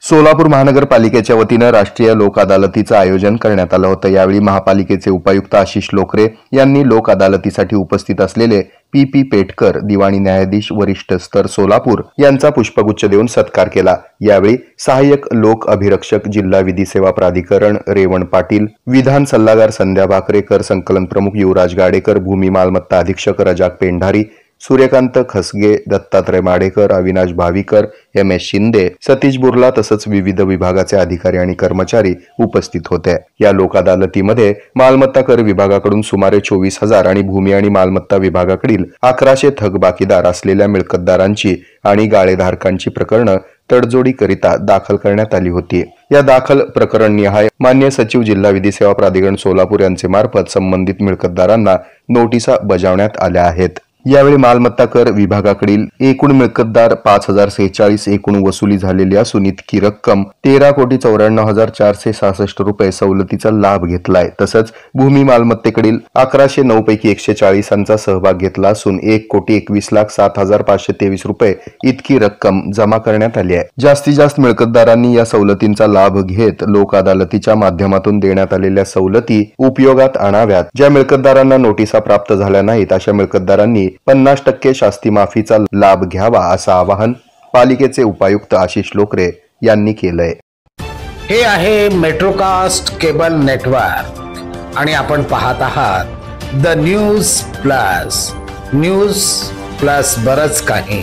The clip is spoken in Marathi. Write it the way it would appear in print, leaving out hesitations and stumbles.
सोलापूर महानगरपालिकेच्या वतीनं राष्ट्रीय लोक अदालतीचं आयोजन करण्यात आलं होतं। यावेळी महापालिकेचे उपायुक्त आशिष लोकरे यांनी लोक अदालतीसाठी उपस्थित असलेले पी पेटकर, दिवाणी न्यायाधीश वरिष्ठ स्तर सोलापूर यांचा पुष्पगुच्छ देऊन सत्कार केला। यावेळी सहाय्यक लोक अभिरक्षक जिल्हा विधी सेवा प्राधिकरण रेवण पाटील, विधान सल्लागार संध्या भाकरे, कर संकलन प्रमुख युवराज गाडेकर, भूमी मालमत्ता अधीक्षक रजाक पेंढारी, सूर्यकांत खसगे, दत्तात्रय माडेकर, अविनाश भाविकर, एम.एस. शिंदे, सतीश बुर्ला तसंच विविध विभागाचे अधिकारी आणि कर्मचारी उपस्थित होते। या लोक अदालतीमध्ये मालमत्ता कर विभागाकडून सुमारे 24,000 आणि भूमी आणि मालमत्ता विभागाकडील 1100 थकबाकीदार असलेल्या मिळकतदारांची आणि गाळेधारकांची प्रकरणं तडजोडीकरिता दाखल करण्यात आली होती। या दाखल प्रकरणनिहाय मान्य सचिव जिल्हा विधी सेवा प्राधिकरण सोलापूर यांचे मार्फत संबंधित मिळकतदारांना नोटिसा बजावण्यात आल्या आहेत। यावेळी मालमत्ता कर विभागाकडील एकूण मिळकतदार 5,046 एकूण वसुली झालेली असून इतकी रक्कम 13,94,466 रुपये सवलतीचा लाभ घेतलाय। तसंच भूमी मालमत्तेकडील 1109 पैकी 140 सहभाग घेतला असून 1,21,07,523 रुपये इतकी रक्कम जमा करण्यात आली आहे। जास्तीत जास्त मिळकतदारांनी या सवलतींचा लाभ घेत लोक अदालतीच्या माध्यमातून देण्यात आलेल्या सवलती उपयोगात आणाव्यात। ज्या मिळकतदारांना नोटिसा प्राप्त झाल्या नाहीत अशा मिळकतदारांनी 50% शास्ती माफीचा लाभ घ्यावा असं आवाहन पालिकेचे उपायुक्त आशिष लोकरे यांनी केलंय। हे आहे मेट्रोकास्ट केबल नेटवर्क आणि आपण पाहत आहात द न्यूज प्लस बरच काही।